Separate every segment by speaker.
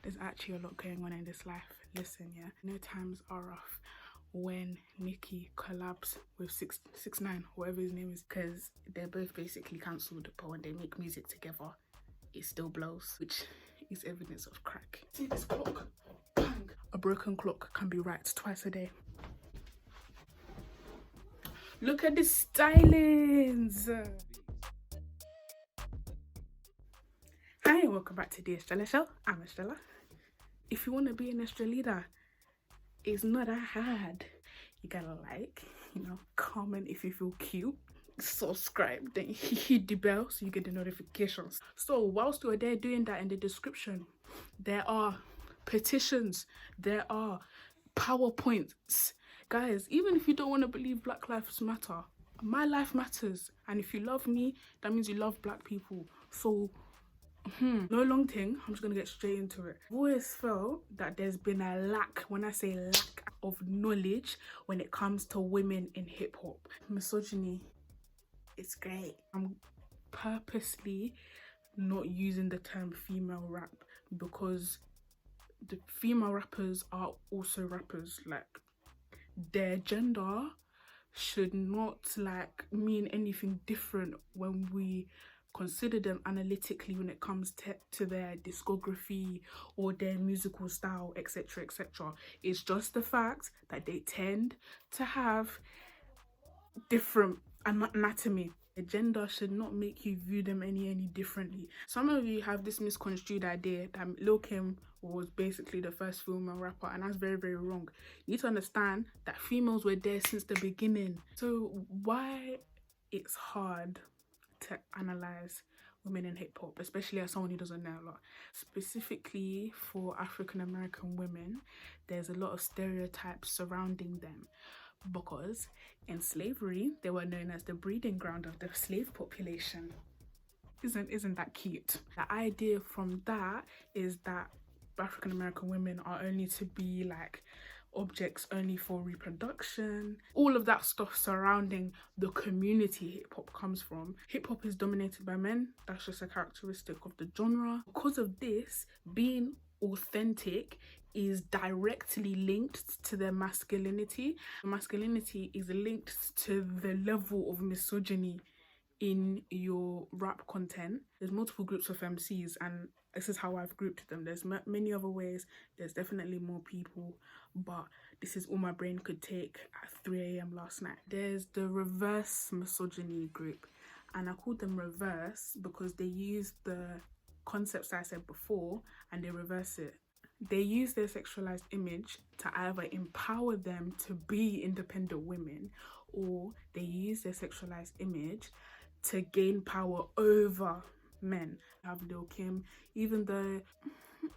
Speaker 1: There's actually a lot going on in this life. Listen, yeah, no times are rough when Nicki collabs with 6ix9ine, whatever his name is, because they're both basically cancelled, but when they make music together, it still blows, which is evidence of crack. See this clock? Bang! A broken clock can be right twice a day. Look at the stylings! Hi and welcome back to TheEstrellaShow. I'm Estrella. If you want to be an Estrellita, it's not that hard. You gotta like, comment if you feel cute, subscribe, then hit the bell so you get the notifications. So whilst you're there doing that, in the description there are petitions, there are PowerPoints. Guys, even if you don't want to believe Black Lives Matter, my life matters, and if you love me, that means you love black people. So no long thing, I'm just gonna get straight into it. I've always felt that there's been a lack, when I say lack, of knowledge when it comes to women in hip-hop. Misogyny is great. I'm purposely not using the term female rap because the female rappers are also rappers. Like, their gender should not mean anything different when we consider them analytically when it comes to their discography or their musical style, etc, etc. It's just the fact that they tend to have different anatomy. The gender should not make you view them any differently. Some of you have this misconstrued idea that Lil Kim was basically the first female rapper, and that's very, very wrong. You need to understand that females were there since the beginning. So why it's hard to analyze women in hip-hop, especially as someone who doesn't know a lot. Specifically for African American women, there's a lot of stereotypes surrounding them because in slavery they were known as the breeding ground of the slave population. Isn't that cute? The idea from that is that African American women are only to be like objects only for reproduction. All of that stuff surrounding the community hip-hop comes from. Hip-hop is dominated by men. That's just a characteristic of the genre. Because of this, being authentic is directly linked to their masculinity. Masculinity is linked to the level of misogyny in your rap content. There's multiple groups of MCs, and this is how I've grouped them. There's many other ways. There's definitely more people, but this is all my brain could take at 3 AM last night. There's the reverse misogyny group, and I called them reverse because they use the concepts that I said before and they reverse it. They use their sexualized image to either empower them to be independent women, or they use their sexualized image to gain power over men. I have Lil Kim, even though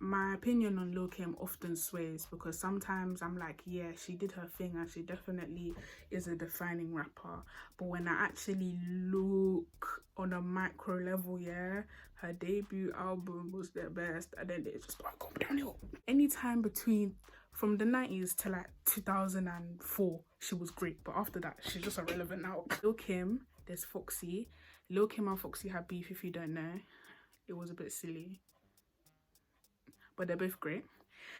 Speaker 1: my opinion on Lil Kim often sways because sometimes I'm like, yeah, she did her thing and she definitely is a defining rapper. But when I actually look on a micro level, yeah, her debut album was the best, and then it just started going downhill. Anytime from the 90s to like 2004, she was great, but after that, she's just irrelevant now. Lil Kim, there's Foxy. Lil Kim and Foxy had beef, if you don't know. It was a bit silly, but they're both great.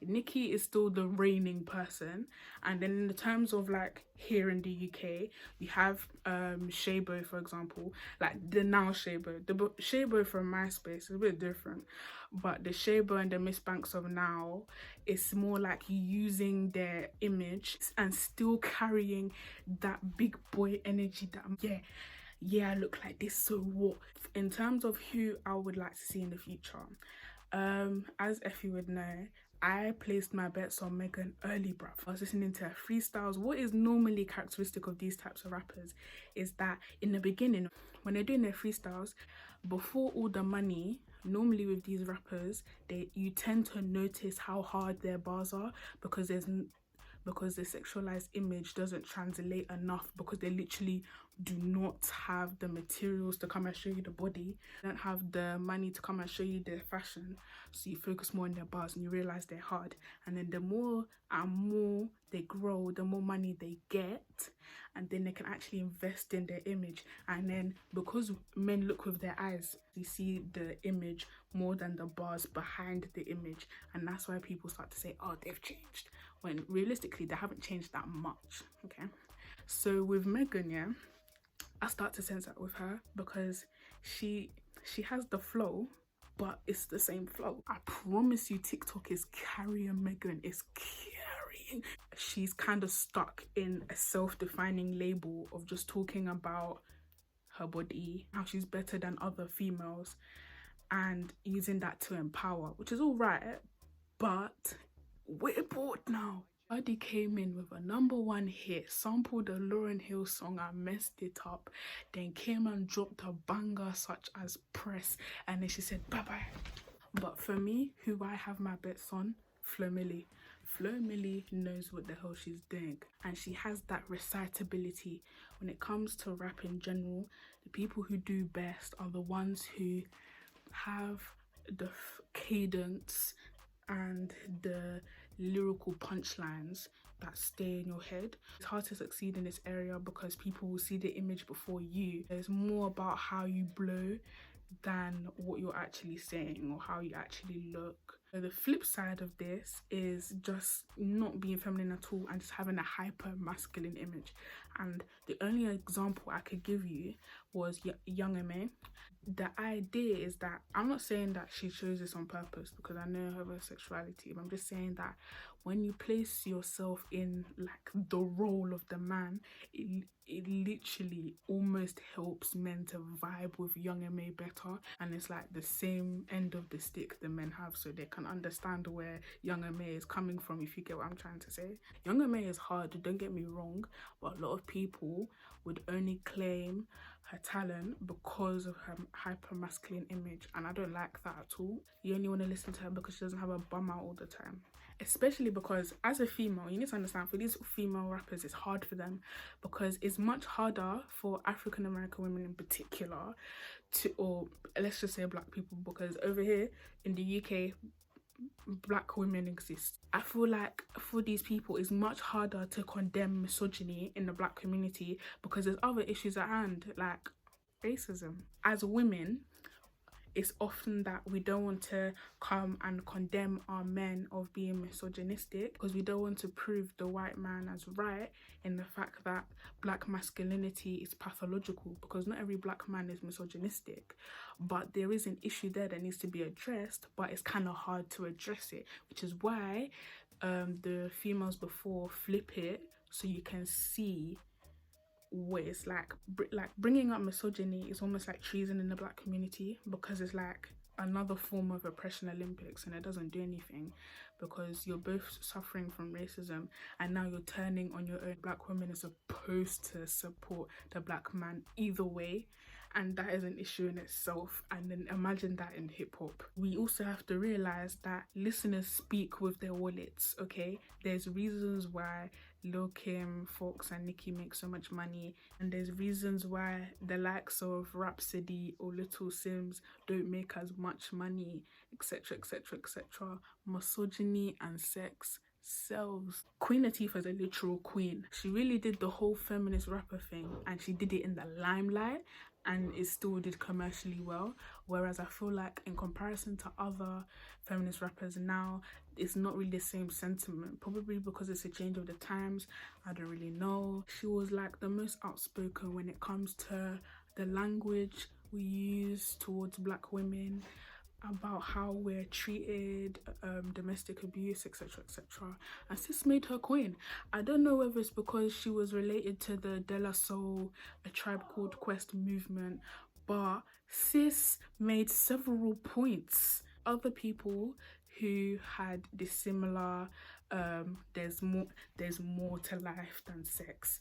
Speaker 1: Nicki is still the reigning person, and then in the terms of like here in the UK, we have Shabo, for example, like the now Shabo. The Shabo from MySpace is a bit different, but the Shabo and the Miss Banks of now is more like using their image and still carrying that big boy energy that yeah, I look like this, so what? In terms of who I would like to see in the future, as Effie would know, I placed my bets on Megan early, bruv. I was listening to her freestyles. What is normally characteristic of these types of rappers is that in the beginning, when they're doing their freestyles, before all the money, normally with these rappers, you tend to notice how hard their bars are because because the sexualized image doesn't translate enough, because they literally do not have the materials to come and show you the body, they don't have the money to come and show you their fashion, so you focus more on their bars and you realize they're hard. And then the more and more they grow, the more money they get, and then they can actually invest in their image. And then because men look with their eyes, they see the image more than the bars behind the image, and that's why people start to say, oh, they've changed, when realistically they haven't changed that much. Okay, so with Megan, yeah, I start to sense that with her, because she has the flow, but it's the same flow. I promise you, TikTok is carrying Megan, it's carrying. She's kind of stuck in a self-defining label of just talking about her body, how she's better than other females, and using that to empower, which is all right, but we're bored now. Buddy came in with a #1 hit, sampled the Lauryn Hill song and messed it up, then came and dropped a banger such as Press, and then she said bye bye. But for me, who I have my bets on, Flo Milli knows what the hell she's doing, and she has that recitability. When it comes to rap in general, the people who do best are the ones who have the cadence and the lyrical punchlines that stay in your head. It's hard to succeed in this area because people will see the image before you. There's more about how you blow than what you're actually saying or how you actually look. So the flip side of this is just not being feminine at all and just having a hyper masculine image. And the only example I could give you was Young M.A. The idea is that, I'm not saying that she chose this on purpose because I know her sexuality, but I'm just saying that when you place yourself in like the role of the man, it literally almost helps men to vibe with Young M.A. better, and it's like the same end of the stick the men have, so they can understand where Young M.A. is coming from, if you get what I'm trying to say. Young M.A. is hard, don't get me wrong, but a lot of people would only claim her talent because of her hyper masculine image, and I don't like that at all. You only want to listen to her because she doesn't have a bum out all the time. Especially because as a female, you need to understand, for these female rappers, it's hard for them because it's much harder for African American women in particular to, or let's just say black people, because over here in the UK, black women exist. I feel like for these people it's much harder to condemn misogyny in the black community because there's other issues at hand, like racism. As women, it's often that we don't want to come and condemn our men of being misogynistic because we don't want to prove the white man as right in the fact that black masculinity is pathological, because not every black man is misogynistic, but there is an issue there that needs to be addressed, but it's kind of hard to address it, which is why the females before flip it so you can see what it's like bringing up misogyny is almost like treason in the black community, because it's like another form of oppression Olympics, and it doesn't do anything because you're both suffering from racism and now you're turning on your own. Black women are supposed to support the black man either way, and that is an issue in itself. And then imagine that in hip-hop. We also have to realize that listeners speak with their wallets, okay? There's reasons why Lil Kim, Fox and Nicki make so much money, and there's reasons why the likes of Rhapsody or Little Sims don't make as much money, etc, etc, etc. Misogyny and sex sells. Queen Latifah is a literal queen. She really did the whole feminist rapper thing, and she did it in the limelight, and it still did commercially well. Whereas I feel like in comparison to other feminist rappers now, it's not really the same sentiment, probably because it's a change of the times. I don't really know. She was like the most outspoken when it comes to the language we use towards black women, about how we're treated, domestic abuse, etc, etc, and sis made her queen. I don't know whether it's because she was related to the De La Soul, A Tribe Called Quest movement, but sis made several points. Other people who had this similar there's more to life than sex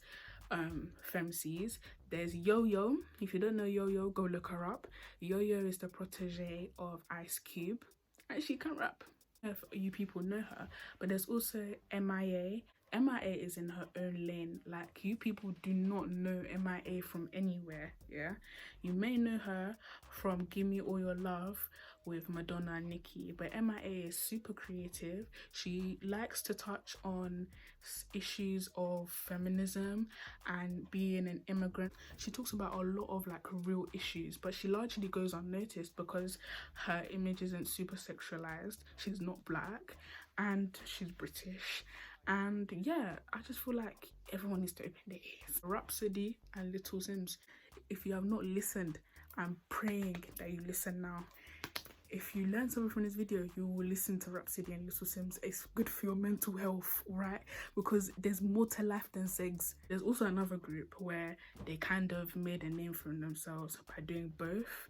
Speaker 1: Femcees. There's Yo-Yo. If you don't know Yo-Yo, go look her up. Yo-Yo is the protege of Ice Cube, and she can rap, if you people know her. But there's also MIA, MIA is in her own lane. Like, you people do not know MIA from anywhere, yeah? You may know her from Give Me All Your Love with Madonna and Nicki, but MIA is super creative. She likes to touch on issues of feminism and being an immigrant. She talks about a lot of like real issues, but she largely goes unnoticed because her image isn't super sexualized. She's not black and she's British. And yeah, I just feel like everyone needs to open their ears. Rhapsody and Little Sims, if you have not listened, I'm praying that you listen now. If you learn something from this video, you will listen to Rhapsody and Little Sims. It's good for your mental health, right? Because there's more to life than sex. There's also another group where they kind of made a name for themselves by doing both,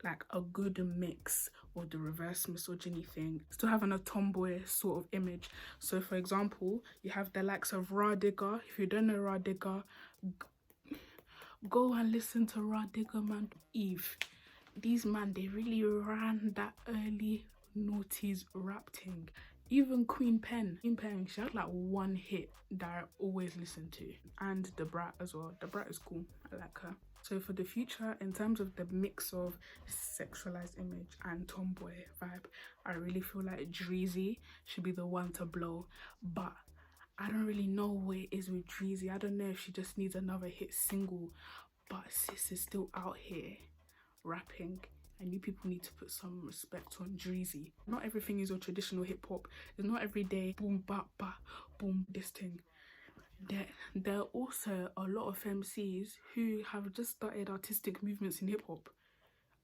Speaker 1: like a good mix of the reverse misogyny thing, still having a tomboy sort of image. So for example, you have the likes of Rah Digga. If you don't know Rah Digga, go and listen to Rah Digga, man. Eve, these man, they really ran that early noughties rap thing. Even Queen Pen, she had like one hit that I always listen to. And The Brat as well. The Brat is cool, I like her. So for the future, in terms of the mix of sexualized image and tomboy vibe, I really feel like Dreezy should be the one to blow. But I don't really know where it is with Dreezy. I don't know if she just needs another hit single. But sis is still out here rapping, and you people need to put some respect on Dreezy. Not everything is your traditional hip hop. It's not every day boom bap ba boom this thing. There are also a lot of Femcees who have just started artistic movements in hip hop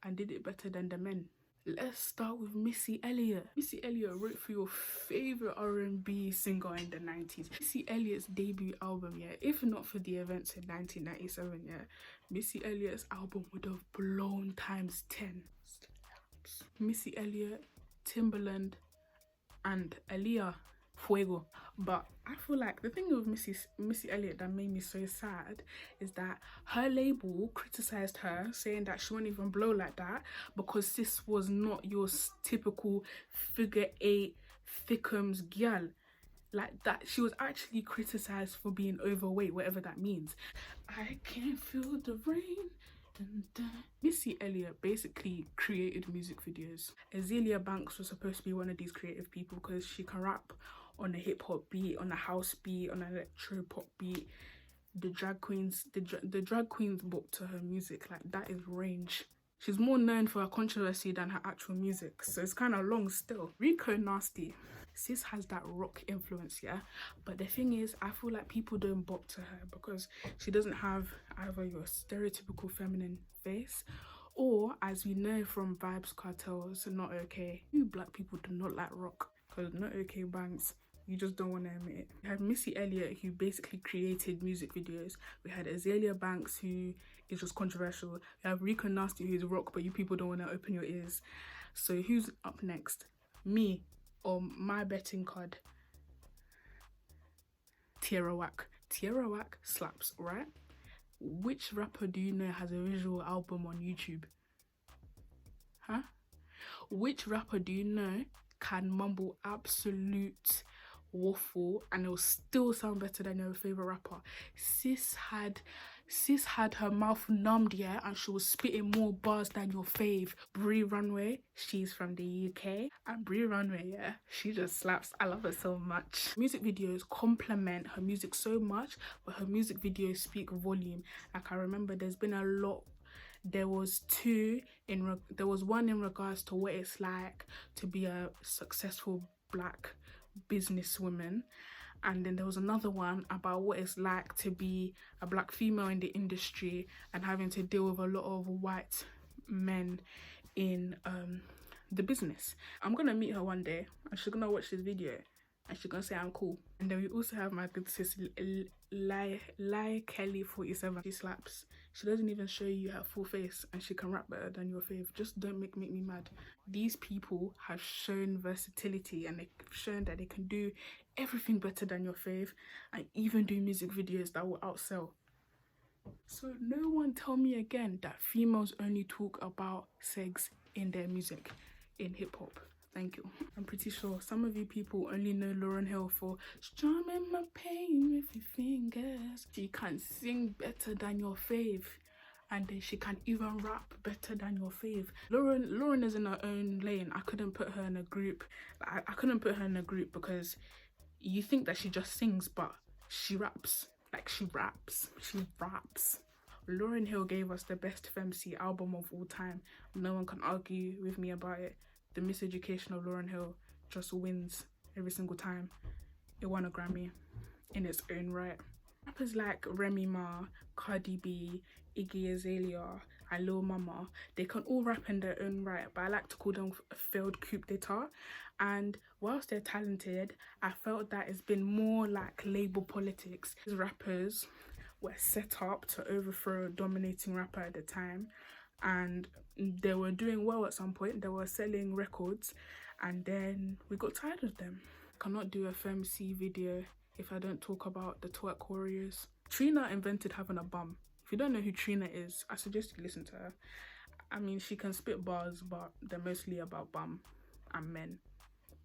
Speaker 1: and did it better than the men. Let's start with Missy Elliott. Missy Elliott wrote for your favorite R&B singer in the 90s. Missy Elliott's debut album, yeah, if not for the events in 1997, yeah, Missy Elliott's album would have blown times 10. Missy Elliott, Timbaland, and Aaliyah, Fuego. But I feel like the thing with Missy Elliott that made me so sad is that her label criticized her, saying that she won't even blow like that because sis was not your typical figure 8 thickums girl. Like that, she was actually criticized for being overweight, whatever that means. I can't feel the rain. Dun, dun. Missy Elliott basically created music videos. Azealia Banks was supposed to be one of these creative people because she can rap on a hip hop beat, on a house beat, on an electro pop beat. The drag queens book to her music, like that is range. She's more known for her controversy than her actual music, so it's kind of long still. Rico Nasty. Sis has that rock influence, yeah, but the thing is, I feel like people don't bop to her because she doesn't have either your stereotypical feminine face, or as we know from Vibes Cartel's Not Okay, you black people do not like rock because Not Okay bangs. You just don't want to admit it. We had Missy Elliott, who basically created music videos. We had Azealia Banks, who is just controversial. We have Rico Nasty, who's rock, but you people don't want to open your ears. So who's up next? Me or my betting card? Twirra Whack. Twirra Whack slaps, right? Which rapper do you know has a visual album on YouTube? Huh? Which rapper do you know can mumble absolute waffle and it will still sound better than your favorite rapper? Sis had her mouth numbed, yeah, and she was spitting more bars than your fave. Bree Runway, she's from the UK, and Bree Runway, yeah, she just slaps. I love her so much. Music videos complement her music so much, but her music videos speak volume. Like, I remember there's been a lot. There was one in regards to what it's like to be a successful black businesswoman, and then there was another one about what it's like to be a black female in the industry and having to deal with a lot of white men in the business. I'm gonna meet her one day and she's gonna watch this video and she's gonna say I'm cool. And then we also have my good sis Lai Kelly 47. She slaps. She doesn't even show you her full face and she can rap better than your fave. Just don't make me mad. These people have shown versatility and they've shown that they can do everything better than your fave and even do music videos that will outsell. So no one tell me again that females only talk about sex in their music, in hip-hop. Thank you. I'm pretty sure some of you people only know Lauryn Hill for strumming my pain with your fingers. She can sing better than your fave, and then she can even rap better than your fave. Lauryn is in her own lane. I couldn't put her in a group. I couldn't put her in a group because you think that she just sings, but she raps. Like, she raps. Lauryn Hill gave us the best Femcee album of all time. No one can argue with me about it. The Miseducation of Lauryn Hill just wins every single time. It won a Grammy in its own right. Rappers like Remy Ma, Cardi B, Iggy Azalea, and Lil Mama, they can all rap in their own right, but I like to call them a failed coup d'etat. And whilst they're talented, I felt that it's been more like label politics. These rappers were set up to overthrow a dominating rapper at the time, and they were doing well at some point. They were selling records, and then we got tired of them. I cannot do a Femcee video if I don't talk about the twerk warriors. Trina invented having a bum. If you don't know who Trina is, I suggest you listen to her. I mean, she can spit bars, but they're mostly about bum and men.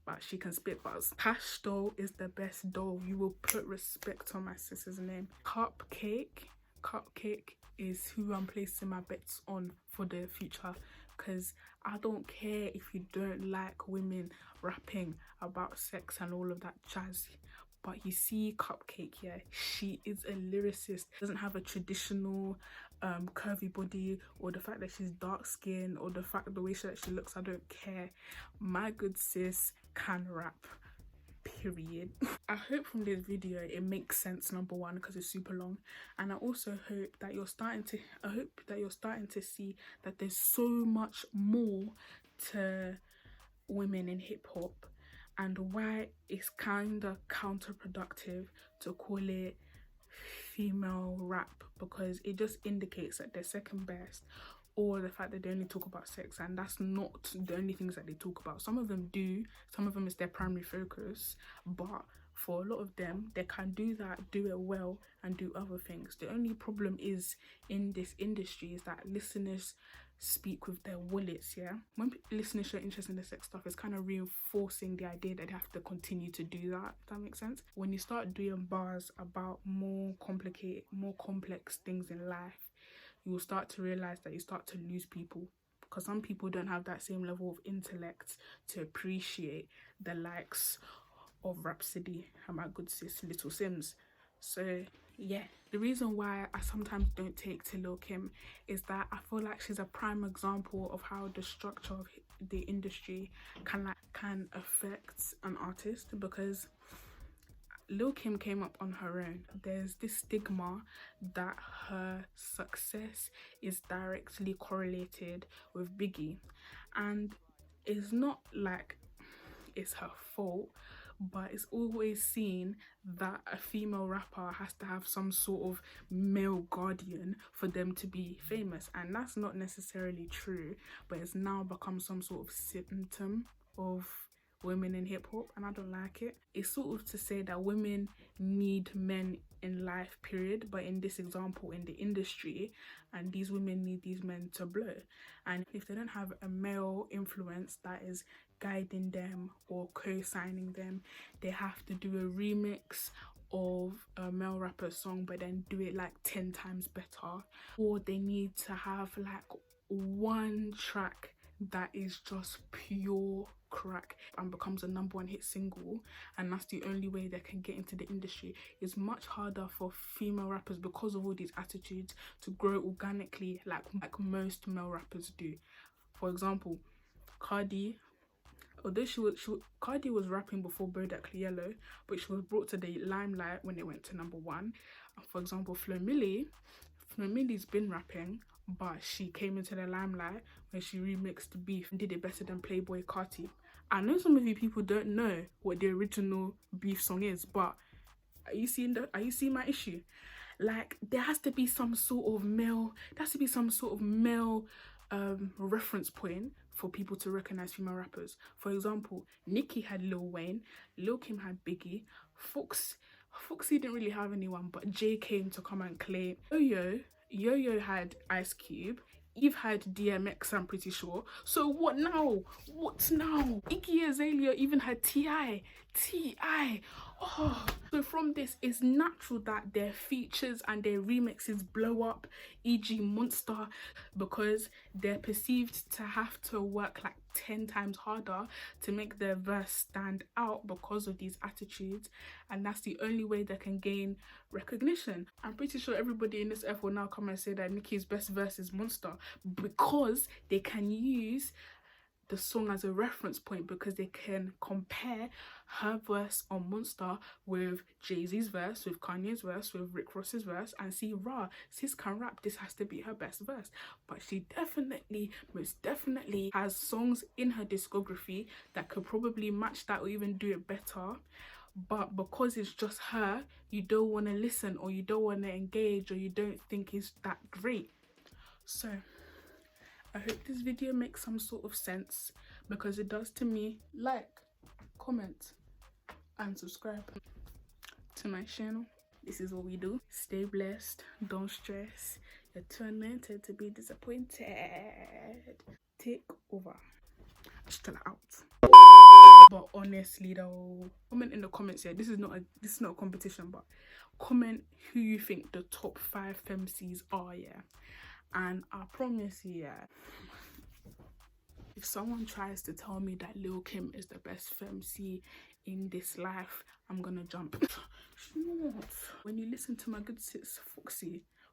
Speaker 1: But she can spit bars. Cash Doll is the best doll. You will put respect on my sister's name. Cupcake is who I'm placing my bets on for the future, because I don't care if you don't like women rapping about sex and all of that jazz. But you see Cupcake, yeah, she is a lyricist. Doesn't have a traditional curvy body, or the fact that she's dark skinned, or the fact the way that she looks. I don't care. My good sis can rap, period. I hope from this video it makes sense, number one, because it's super long, and I also hope that you're starting to see that there's so much more to women in hip-hop, and why it's kind of counterproductive to call it female rap, because it just indicates that they're second best, or the fact that they only talk about sex, and that's not the only things that they talk about. Some of them do, some of them is their primary focus, but for a lot of them, they can do that, do it well, and do other things. The only problem is in this industry is that listeners speak with their wallets, yeah? When listeners show interest in the sex stuff, it's kind of reinforcing the idea that they have to continue to do that, if that makes sense. When you start doing bars about more complicated, more complex things in life, you will start to realize that you start to lose people, because some people don't have that same level of intellect to appreciate the likes of Rhapsody and my good sis Little Sims. So yeah, the reason why I sometimes don't take to Lil Kim is that I feel like she's a prime example of how the structure of the industry can affect an artist, because Lil Kim came up on her own. There's this stigma that her success is directly correlated with Biggie, and it's not like it's her fault, but it's always seen that a female rapper has to have some sort of male guardian for them to be famous, and that's not necessarily true, but it's now become some sort of symptom of women in hip-hop, and I don't like it. It's sort of to say that women need men in life, period, but in this example, in the industry, and these women need these men to blow, and if they don't have a male influence that is guiding them or co-signing them, they have to do a remix of a male rapper's song, but then do it like 10 times better, or they need to have like one track that is just pure crack and becomes a #1 hit single, and that's the only way they can get into the industry. It's much harder for female rappers, because of all these attitudes, to grow organically like most male rappers do. For example, Cardi, although Cardi was rapping before Bodak Yellow, but she was brought to the limelight when it went to #1. For example, Flo Milli's been rapping, but she came into the limelight when she remixed Beef and did it better than Playboy Carti. I know some of you people don't know what the original Beef song is, but are you seeing my issue? Like, there has to be some sort of male reference point for people to recognize female rappers. For example, Nicki had Lil Wayne, Lil Kim had Biggie, Foxy didn't really have anyone, but Jay came to come and claim. Yo-Yo had Ice Cube, You've had DMX, I'm pretty sure. So what now? What now? Iggy Azalea even had T.I. Oh, so from this, it's natural that their features and their remixes blow up, e.g. Monster, because they're perceived to have to work like 10 times harder to make their verse stand out because of these attitudes, and that's the only way they can gain recognition. I'm pretty sure everybody in this earth will now come and say that Nicki's best verse is Monster, because they can use the song as a reference point, because they can compare her verse on Monster with Jay-Z's verse, with Kanye's verse, with Rick Ross's verse, and see, rah, sis can rap, this has to be her best verse. But she definitely, most definitely has songs in her discography that could probably match that or even do it better. But because it's just her, you don't want to listen, or you don't want to engage, or you don't think it's that great. So I hope this video makes some sort of sense, because it does to me. Like, comment, and subscribe to my channel. This is what we do. Stay blessed, don't stress. You're too anointed to be disappointed. Take over. Estrella out. But honestly though, comment in the comments here. This is not a competition, but comment who you think the top 5 Femcees are, yeah. And I promise you, yeah, if someone tries to tell me that Lil Kim is the best Femcee in this life, I'm gonna jump. When you listen to my good sis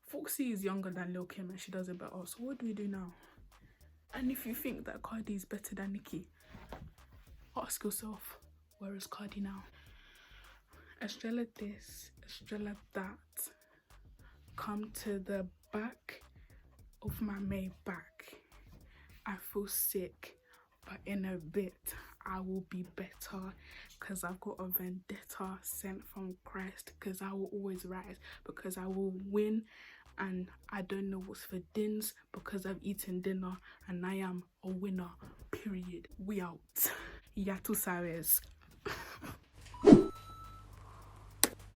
Speaker 1: Foxy is younger than Lil Kim and she does it better. So what do we do now? And if you think that Cardi is better than Nicki, ask yourself, where is Cardi now? Estrella this, Estrella that. Come to the back of my Maybach. I feel sick, but in a bit I will be better, because I've got a vendetta sent from Christ, because I will always rise, because I will win, and I don't know what's for dins, because I've eaten dinner and I am a winner, period. We out. Ya tú sabes.